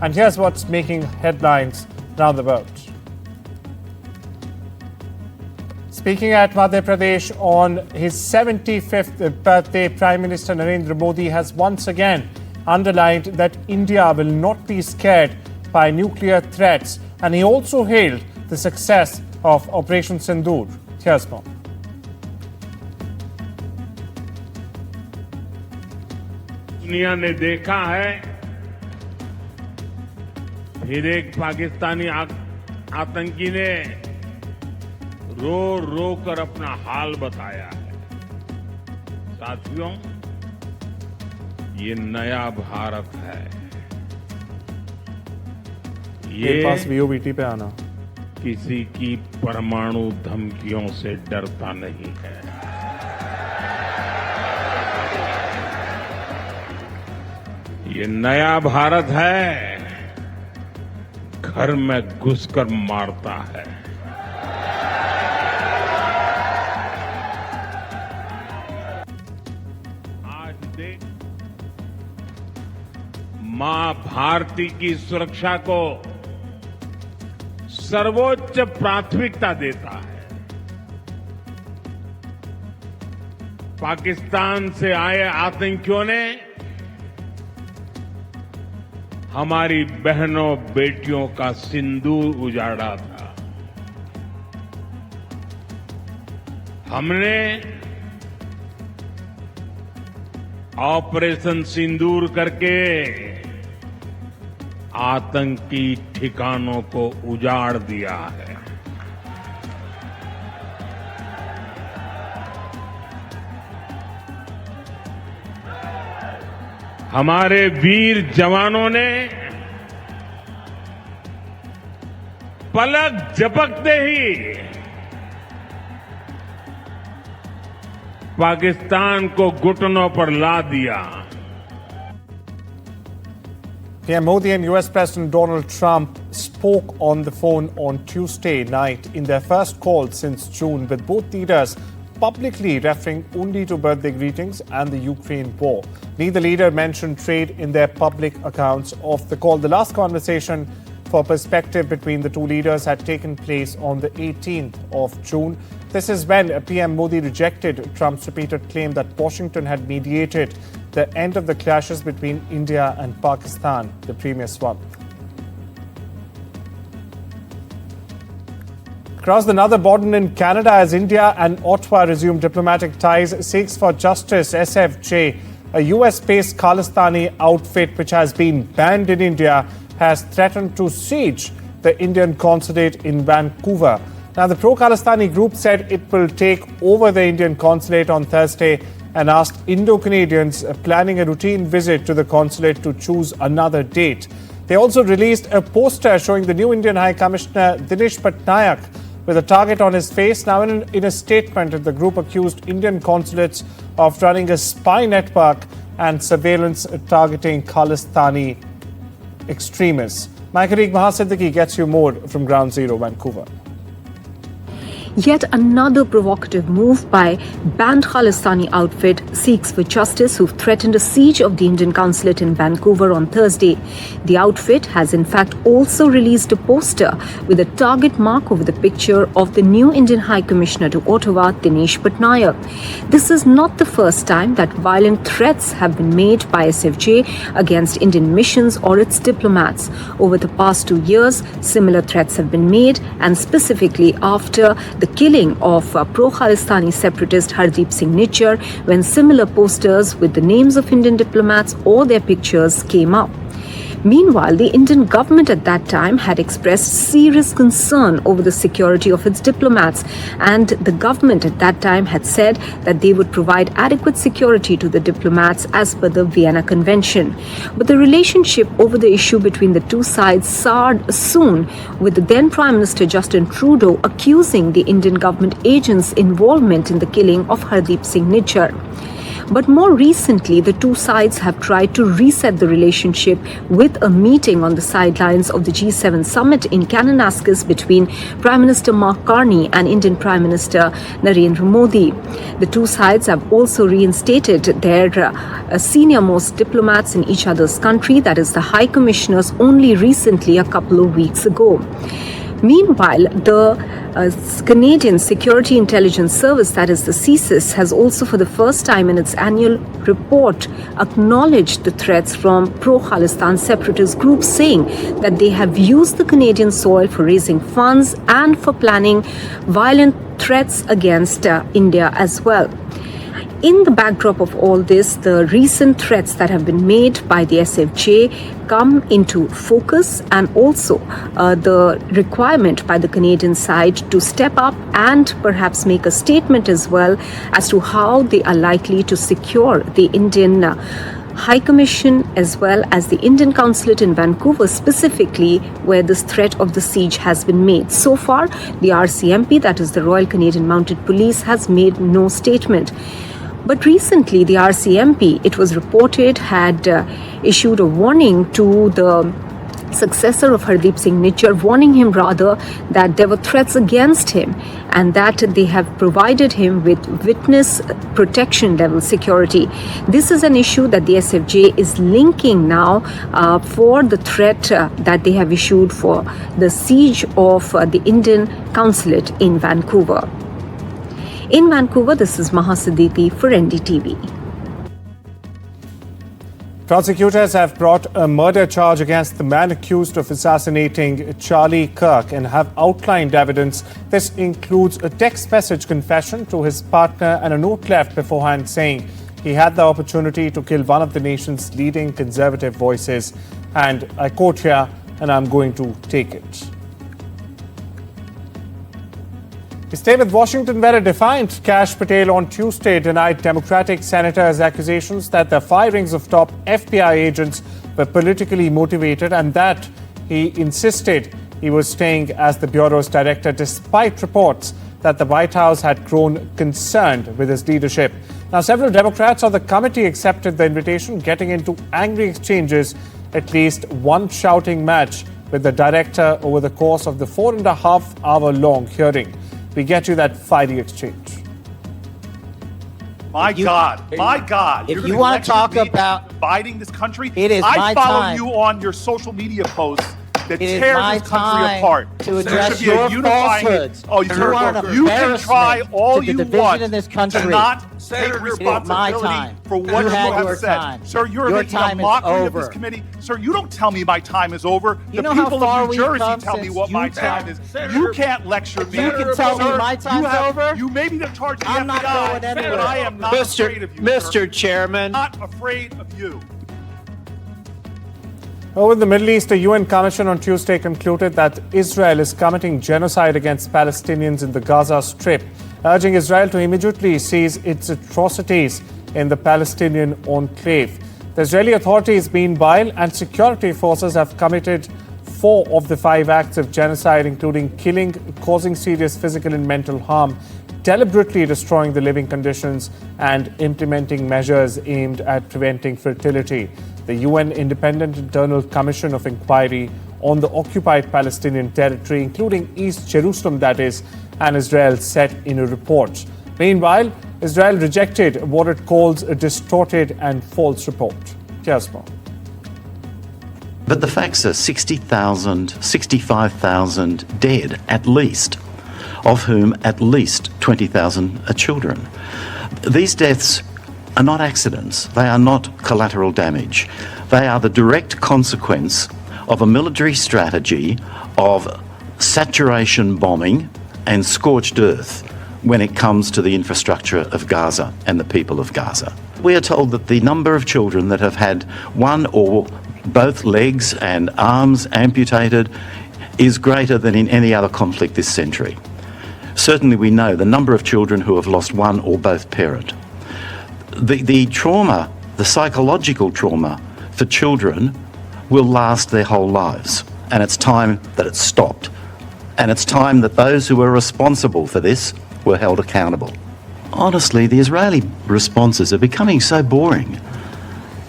And here's what's making headlines round the world. Speaking at Madhya Pradesh on his 75th birthday, Prime Minister Narendra Modi has once again underlined that India will not be scared by nuclear threats, and he also hailed the success of Operation Sindoor. Here's more. दुनिया ने देखा है, फिर एक पाकिस्तानी आतंकी ने रो रो कर अपना हाल बताया है। साथियों, ये नया भारत है। ये पास VOBT पे आना किसी की परमाणु धमकियों से डरता नहीं है। ये नया भारत है, घर में घुसकर मारता है। आज देश मां भारती की सुरक्षा को सर्वोच्च प्राथमिकता देता है। पाकिस्तान से आए आतंकियों ने हमारी बहनों बेटियों का सिंदूर उजाड़ा था। हमने ऑपरेशन सिंदूर करके आतंकी ठिकानों को उजाड़ दिया है। हमारे वीर जवानों ने पलक झपकते ही पाकिस्तान को घुटनों पर ला दिया। PM Modi and US President Donald Trump spoke on the phone on Tuesday night in their first call since June, with both leaders publicly referring only to birthday greetings and the Ukraine war. Neither leader mentioned trade in their public accounts of the call. The last conversation for perspective between the two leaders had taken place on the 18th of June. This is when PM Modi rejected Trump's repeated claim that Washington had mediated the end of the clashes between India and Pakistan the previous month. Across the northern border in Canada, as India and Ottawa resume diplomatic ties, Seeks for Justice SFJ, a US-based Khalistani outfit which has been banned in India, has threatened to siege the Indian consulate in Vancouver. Now, the pro-Khalistani group said it will take over the Indian consulate on Thursday and asked Indo-Canadians planning a routine visit to the consulate to choose another date. They also released a poster showing the new Indian High Commissioner Dinesh Patnaik with a target on his face. Now, in a statement, the group accused Indian consulates of running a spy network and surveillance targeting Khalistani extremists. My colleague Maha Siddiqui gets you more from Ground Zero, Vancouver. Yet another provocative move by banned Khalistani outfit Seeks for Justice, who've threatened a siege of the Indian consulate in Vancouver on Thursday. The outfit has in fact also released a poster with a target mark over the picture of the new Indian High Commissioner to Ottawa, Dinesh Patnaik. This is not the first time that violent threats have been made by SFJ against Indian missions or its diplomats. Over the past 2 years, similar threats have been made, and specifically after the killing of pro-Khalistani separatist Hardeep Singh Nijjar, when similar posters with the names of Indian diplomats or their pictures came up. Meanwhile, the Indian government at that time had expressed serious concern over the security of its diplomats, and the government at that time had said that they would provide adequate security to the diplomats as per the Vienna Convention. But the relationship over the issue between the two sides soured soon, with the then Prime Minister Justin Trudeau accusing the Indian government agents' involvement in the killing of Hardeep Singh Nijjar. But more recently, the two sides have tried to reset the relationship with a meeting on the sidelines of the G7 summit in Kananaskis between Prime Minister Mark Carney and Indian Prime Minister Narendra Modi. The two sides have also reinstated their senior-most diplomats in each other's country, that is the High Commissioners, only recently a couple of weeks ago. Meanwhile, the Canadian Security Intelligence Service, that is the CSIS, has also for the first time in its annual report acknowledged the threats from pro-Khalistan separatist groups, saying that they have used the Canadian soil for raising funds and for planning violent threats against India as well. In the backdrop of all this, the recent threats that have been made by the SFJ come into focus, and also the requirement by the Canadian side to step up and perhaps make a statement as well as to how they are likely to secure the Indian High Commission as well as the Indian Consulate in Vancouver, specifically where this threat of the siege has been made. So far, the RCMP, that is the Royal Canadian Mounted Police, has made no statement. But recently, the RCMP, it was reported, had issued a warning to the successor of Hardeep Singh Nijjar, warning him rather that there were threats against him and that they have provided him with witness protection level security. This is an issue that the SFJ is linking now for the threat that they have issued for the siege of the Indian Consulate in Vancouver. In Vancouver, this is Maha Siddiqui for NDTV. Prosecutors have brought a murder charge against the man accused of assassinating Charlie Kirk and have outlined evidence. This includes a text message confession to his partner and a note left beforehand saying he had the opportunity to kill one of the nation's leading conservative voices. And I quote here, and I'm going to take it. We stay with Washington, where a defiant Kash Patel on Tuesday denied Democratic senators' accusations that the firings of top FBI agents were politically motivated and that he insisted he was staying as the Bureau's director despite reports that the White House had grown concerned with his leadership. Now, several Democrats on the committee accepted the invitation, getting into angry exchanges, at least one shouting match with the director over the course of the 4.5-hour-long hearing. We get you that fiery exchange. My God. If you want to talk about dividing this country, it is I my follow time. you on your social media posts that It is tears my this country time apart. to There address should be a your unifying. falsehoods. Oh, You are an you can try embarrassment all to the you division want in this country. to not Senator, take it is my responsibility time. for what You you had have your said. time. Sir, you're Your making a time is mockery of this over. committee. Sir, you don't tell me my time is over. You The know how people far of New we've Jersey come tell me since what my you time tell- is. Senator, You can't lecture me. you can tell me Sir, my time's over? You may be in charge of the I'm not FBI, going anywhere. but I am not afraid of you, sir. Mr. Chairman. Not afraid of you. Over in the Middle East, a UN commission on Tuesday concluded that Israel is committing genocide against Palestinians in the Gaza Strip, urging Israel to immediately cease its atrocities in the Palestinian enclave. The Israeli authorities, meanwhile, and security forces have committed 4 of the 5 acts of genocide, including killing, causing serious physical and mental harm, deliberately destroying the living conditions, and implementing measures aimed at preventing fertility. The UN Independent Internal Commission of Inquiry on the occupied Palestinian territory, including East Jerusalem, that is, and Israel, said in a report. Meanwhile, Israel rejected what it calls a distorted and false report. Here's more. But the facts are 60,000, 65,000 dead at least, of whom at least 20,000 are children. These deaths are not accidents. They are not collateral damage. They are the direct consequence of a military strategy of saturation bombing and scorched earth when it comes to the infrastructure of Gaza and the people of Gaza. We are told that the number of children that have had one or both legs and arms amputated is greater than in any other conflict this century. Certainly we know the number of children who have lost one or both parent. The trauma, the psychological trauma for children will last their whole lives. And it's time that it stopped. And it's time that those who were responsible for this were held accountable. honestly, the Israeli responses are becoming so boring.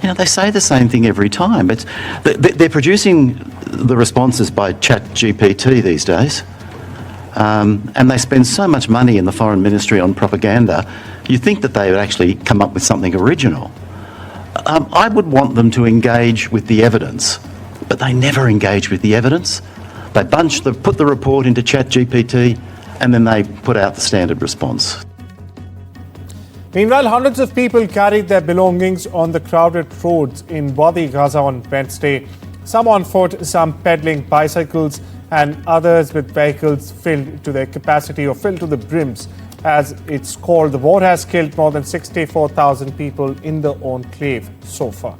You know, they say the same thing every time. They're producing the responses by ChatGPT these days, and they spend so much money in the Foreign Ministry on propaganda, you'd think that they would actually come up with something original. I would want them to engage with the evidence, but they never engage with the evidence. They put the report into ChatGPT, and then they put out the standard response. Meanwhile, hundreds of people carried their belongings on the crowded roads in Wadi Gaza on Wednesday. Some on foot, some pedaling bicycles, and others with vehicles filled to their capacity or filled to the brims. As it's called, the war has killed more than 64,000 people in the enclave so far.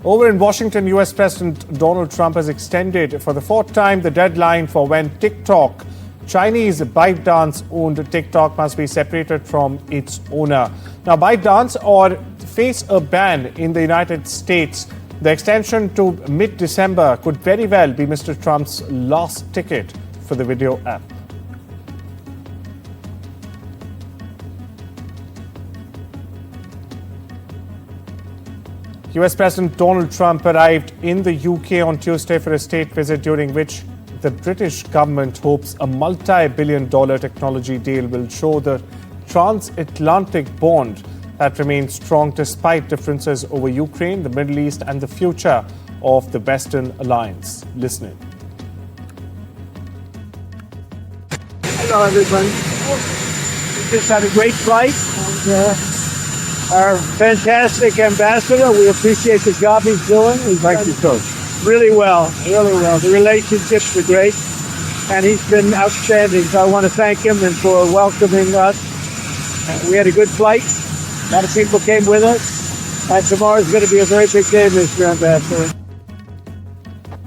Over in Washington, US President Donald Trump has extended for the fourth time the deadline for when TikTok, Chinese ByteDance-owned TikTok, must be separated from its owner. Now, ByteDance or face a ban in the United States. The extension to mid-December could very well be Mr. Trump's last ticket for the video app. US President Donald Trump arrived in the UK on Tuesday for a state visit during which the British government hopes a multi-billion-dollar technology deal will show the transatlantic bond that remains strong despite differences over Ukraine, the Middle East, and the future of the Western alliance. Listen in. Hello, everybody. We just had a great flight. And, our fantastic ambassador, we appreciate the job he's doing. Thank you, Coach. Really well, really well. The relationships are great, and he's been outstanding. So I want to thank him and for welcoming us. We had a good flight. A lot of people came with us. And tomorrow is going to be a very big day, Mr. Ambassador.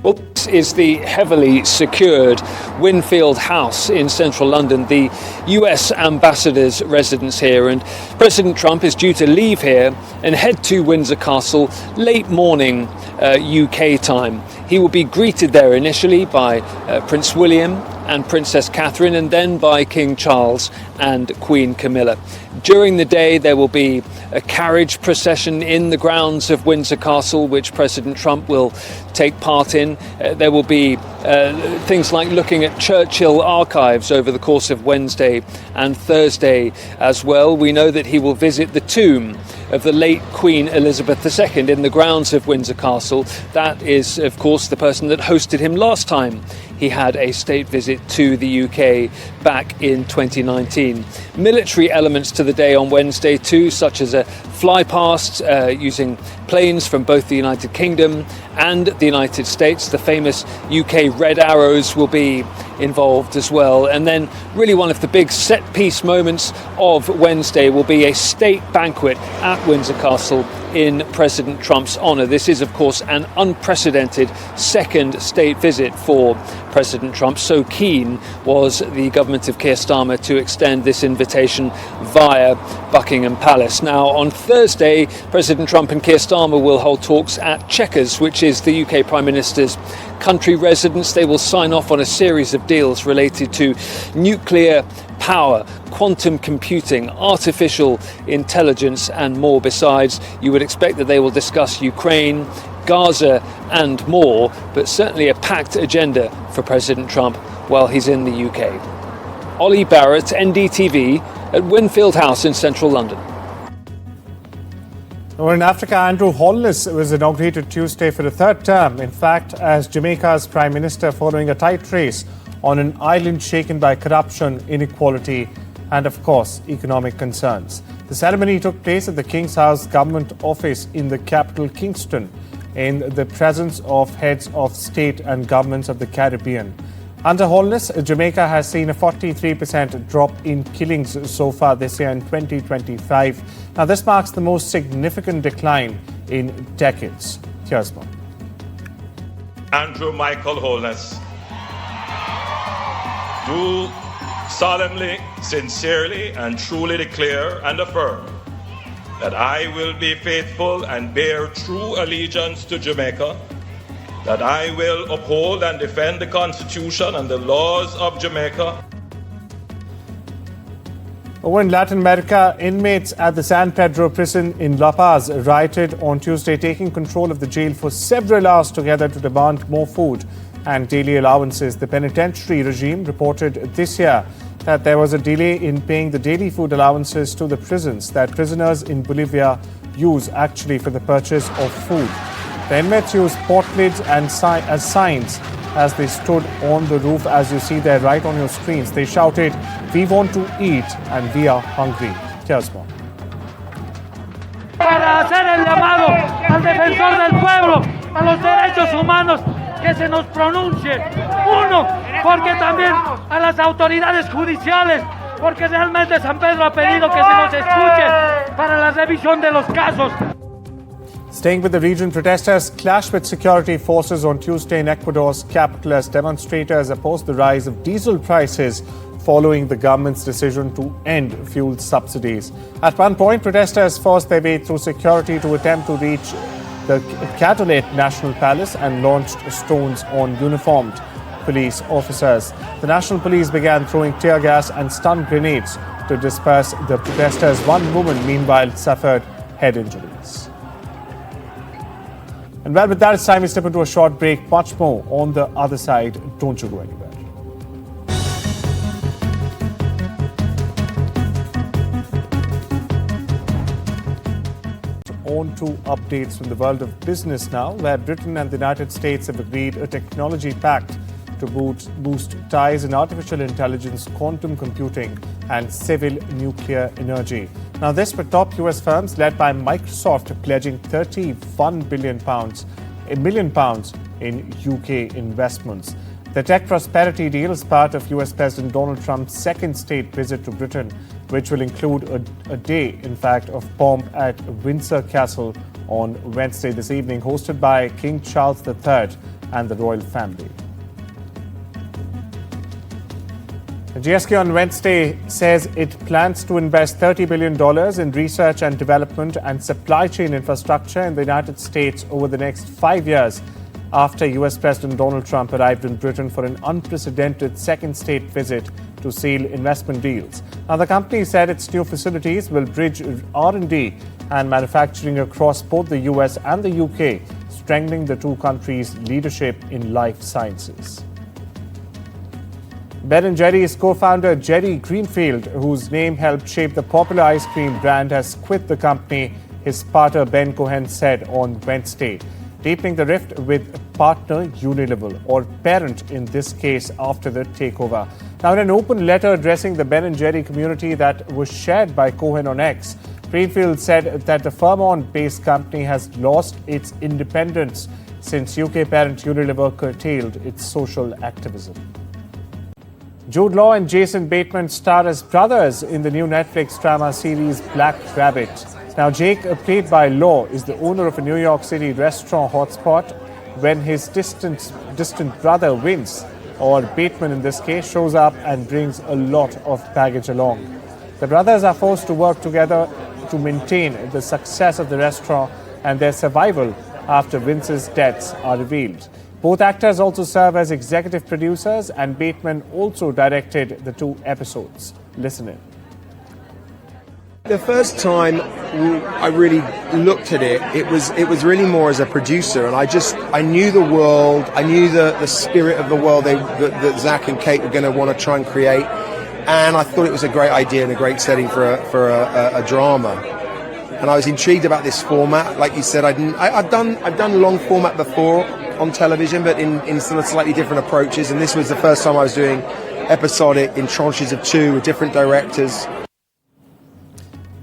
Well, this is the heavily secured Winfield House in central London, the US ambassador's residence here. And President Trump is due to leave here and head to Windsor Castle late morning UK time. He will be greeted there initially by Prince William and Princess Catherine, and then by King Charles and Queen Camilla. During the day, there will be a carriage procession in the grounds of Windsor Castle, which President Trump will take part in. There will be things like looking at Churchill archives over the course of Wednesday and Thursday as well. We know that he will visit the tomb of the late Queen Elizabeth II in the grounds of Windsor Castle. That is, of course, the person that hosted him last time he had a state visit to the UK back in 2019. Military elements to the day on Wednesday too, such as a fly past using planes from both the United Kingdom and the United States. The famous UK Red Arrows will be involved as well. And then really one of the big set piece moments of Wednesday will be a state banquet at Windsor Castle in President Trump's honour. This is, of course, an unprecedented second state visit for President Trump. So keen was the government of Keir Starmer to extend this invitation via Buckingham Palace. Now, on Thursday, President Trump and Keir Starmer will hold talks at Chequers, which is the UK Prime Minister's country residence. They will sign off on a series of deals related to nuclear power, quantum computing, artificial intelligence, and more. Besides, you would expect that they will discuss Ukraine, Gaza, and more, but certainly a packed agenda for President Trump while he's in the UK. Ollie Barrett, NDTV, at Winfield House in central London. Over in Africa, Andrew Holness was inaugurated Tuesday for the third term, in fact, as Jamaica's Prime Minister, following a tight race on an island shaken by corruption, inequality, and, of course, economic concerns. The ceremony took place at the King's House Government Office in the capital, Kingston, in the presence of heads of state and governments of the Caribbean. Under Holness, Jamaica has seen a 43% drop in killings so far this year in 2025. Now, this marks the most significant decline in decades. Here's more. Andrew Michael Holness, do solemnly, sincerely, and truly declare and affirm that I will be faithful and bear true allegiance to Jamaica, that I will uphold and defend the Constitution and the laws of Jamaica. Over in Latin America, inmates at the San Pedro prison in La Paz rioted on Tuesday, taking control of the jail for several hours together to demand more food and daily allowances. The penitentiary regime reported this year that there was a delay in paying the daily food allowances to the prisons that prisoners in Bolivia use actually for the purchase of food. The inmates used pot lids and as signs as they stood on the roof, as you see there right on your screens. They shouted, "We want to eat and we are hungry." Here's more. Para hacer el llamado al defensor del pueblo, a los derechos humanos, que se nos pronuncie. Uno, porque también a las autoridades judiciales, porque realmente San Pedro ha pedido que se nos escuche para la revisión de los casos. Staying with the region, protesters clashed with security forces on Tuesday in Ecuador's capital as demonstrators opposed the rise of diesel prices following the government's decision to end fuel subsidies. At one point, protesters forced their way through security to attempt to reach the Catalate National Palace and launched stones on uniformed police officers. The National Police began throwing tear gas and stun grenades to disperse the protesters. One woman, meanwhile, suffered head injuries. And well, with that, it's time we step into a short break. Much more on the other side. Don't you go anywhere. On to updates from the world of business now, where Britain and the United States have agreed a technology pact to boost ties in artificial intelligence, quantum computing, and civil nuclear energy. Now, this with top US firms led by Microsoft pledging £31 million in UK investments. The tech prosperity deal is part of US President Donald Trump's second state visit to Britain, which will include a day, in fact, of pomp at Windsor Castle on Wednesday this evening, hosted by King Charles III and the royal family. The GSK on Wednesday says it plans to invest $30 billion in research and development and supply chain infrastructure in the United States over the next 5 years after US President Donald Trump arrived in Britain for an unprecedented second state visit to seal investment deals. Now, the company said its new facilities will bridge R&D and manufacturing across both the US and the UK, strengthening the two countries' leadership in life sciences. Ben & Jerry's co-founder Jerry Greenfield, whose name helped shape the popular ice cream brand, has quit the company, his partner Ben Cohen said on Wednesday, deepening the rift with partner Unilever, or parent in this case, after the takeover. Now, in an open letter addressing the Ben & Jerry community that was shared by Cohen on X, Greenfield said that the Vermont-based company has lost its independence since UK parent Unilever curtailed its social activism. Jude Law and Jason Bateman star as brothers in the new Netflix drama series Black Rabbit. Now, Jake, played by Law, is the owner of a New York City restaurant hotspot when his distant brother Vince, or Bateman in this case, shows up and brings a lot of baggage along. The brothers are forced to work together to maintain the success of the restaurant and their survival after Vince's deaths are revealed. Both actors also serve as executive producers, and Bateman also directed the 2 episodes. Listen in. The first time I really looked at it, it was really more as a producer, and I knew the world, I knew the spirit of the world that Zach and Kate were going to want to try and create, and I thought it was a great idea and a great setting for a drama. And I was intrigued about this format. Like you said, I've done long format before on television, but in sort of slightly different approaches, and this was the first time I was doing episodic in tranches of 2 with different directors.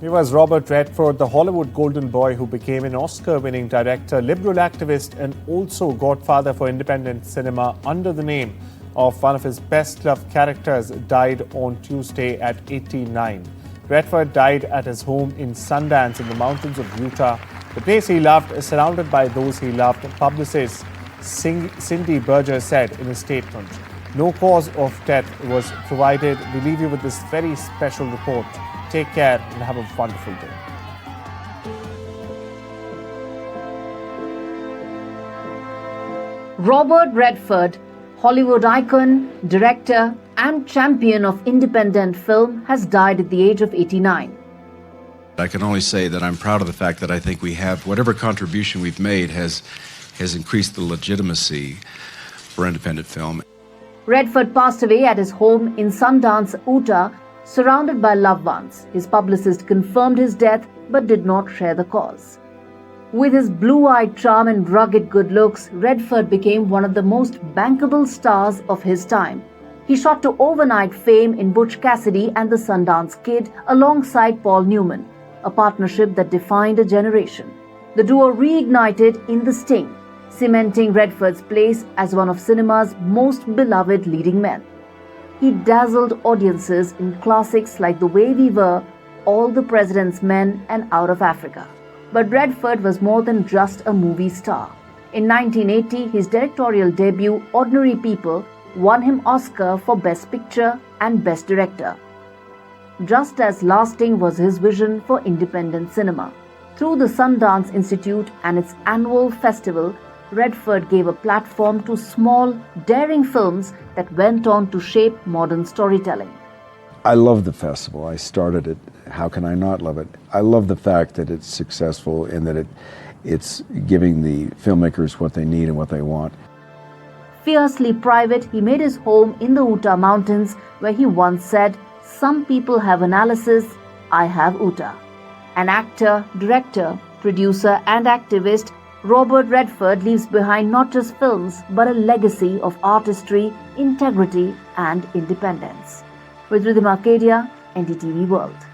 He was Robert Redford, the Hollywood golden boy who became an Oscar-winning director, liberal activist, and also godfather for independent cinema under the name of one of his best-loved characters, died on Tuesday at 89. Redford died at his home in Sundance in the mountains of Utah, the place he loved, surrounded by those he loved. Publicist Cindy Berger said in a statement, "No cause of death was provided. We leave you with this very special report. Take care and have a wonderful day." Robert Redford, Hollywood icon, director, and champion of independent film, has died at the age of 89. I can only say that I'm proud of the fact that I think we have, whatever contribution we've made has increased the legitimacy for independent film. Redford passed away at his home in Sundance, Utah, surrounded by loved ones. His publicist confirmed his death but did not share the cause. With his blue-eyed charm and rugged good looks, Redford became one of the most bankable stars of his time. He shot to overnight fame in Butch Cassidy and the Sundance Kid alongside Paul Newman, a partnership that defined a generation. The duo reignited in The Sting, cementing Redford's place as one of cinema's most beloved leading men. He dazzled audiences in classics like The Way We Were, All the President's Men, and Out of Africa. But Redford was more than just a movie star. In 1980, his directorial debut, Ordinary People, won him Oscar for Best Picture and Best Director. Just as lasting was his vision for independent cinema. Through the Sundance Institute and its annual festival, Redford gave a platform to small, daring films that went on to shape modern storytelling. I love the festival. I started it. How can I not love it? I love the fact that it's successful and that it's giving the filmmakers what they need and what they want. Fiercely private, he made his home in the Utah Mountains, where he once said, "Some people have analysis, I have Utah." An actor, director, producer, and activist, Robert Redford leaves behind not just films, but a legacy of artistry, integrity, and independence. With Rhythm Arcadia, NDTV World.